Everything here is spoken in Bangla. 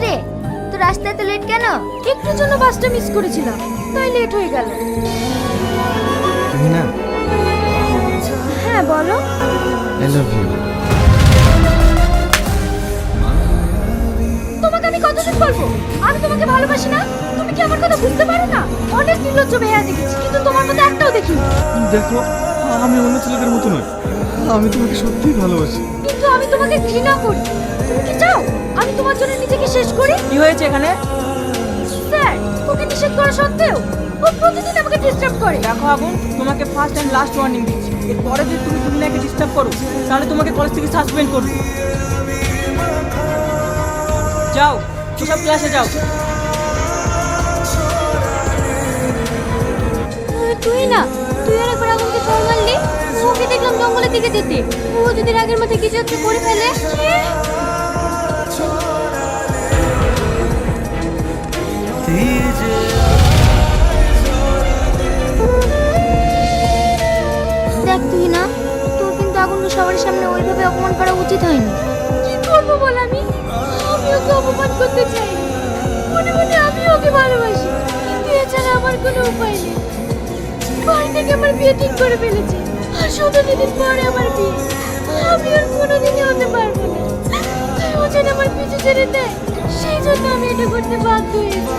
রে, তো রাস্তায় তো লেট কেন? একটুর জন্য বাসটা মিস করেছিলাম, তাই লেট হয়ে গেল। তুমি না, হ্যাঁ বলো। I love you. তোমাকে আমি কতদিন বলবো আমি তোমাকে ভালোবাসি না? তুমি কি আমার কথা বুঝতে পারো না? অনেক নির্লজ্জ ভাইয়া দেখেছি, কিন্তু তোমার মতো একটাও দেখিনি। দেখো, আমি অন্য ছেলেদের মতো নই, আমি তোমাকে সত্যিই ভালোবাসি। কিন্তু আমি তোমাকে ঘৃণা করি। তুমি কি চাও আমি তোমার জন্য নিজেকে শেষ করি? কি হয়েছে এখানে? স্যার, ওকে নিষেধ করা সত্ত্বেও ও প্রতিদিন আমাকে ডিস্টার্ব করে। দেখো আগুন, তোমাকে ফার্স্ট এন্ড লাস্ট ওয়ার্নিং দিচ্ছি। এরপরে যদি তুমি দুনিয়াকে ডিস্টার্ব করো তাহলে তোমাকে কলেজ থেকে সাসপেন্ড করব। যাও, সব ক্লাসে যাও। তুই না, তুই আর একবার আগুনকে চড় মারলি। ওকে দেখলাম জঙ্গলের দিকে যেতে। ও যদি রাগের মাথায় কিছু একটা করে ফেলে। দেখ তুই না, তোর কিন্তু আগুনকে সবার সামনে ওইভাবে অপমান করা উচিত হয়নি। কি করবো বল আমি? আমি ওকে অপমান করতে চাই। মনে মনে আমি ওকে ভালোবাসি, কিন্তু এছাড়া আমার কোনো উপায় নেই। বাড়ি থেকে আমার বিয়ে ঠিক করে ফেলেছে, আর 17 দিন পরে আমার বিয়ে। আমি আর কোনোদিনই হতে পারবো না। তাই ও যেন আমার পিছু ছেড়ে দেয়, সেই জন্য আমি এটা করতে বাধ্য হয়েছি।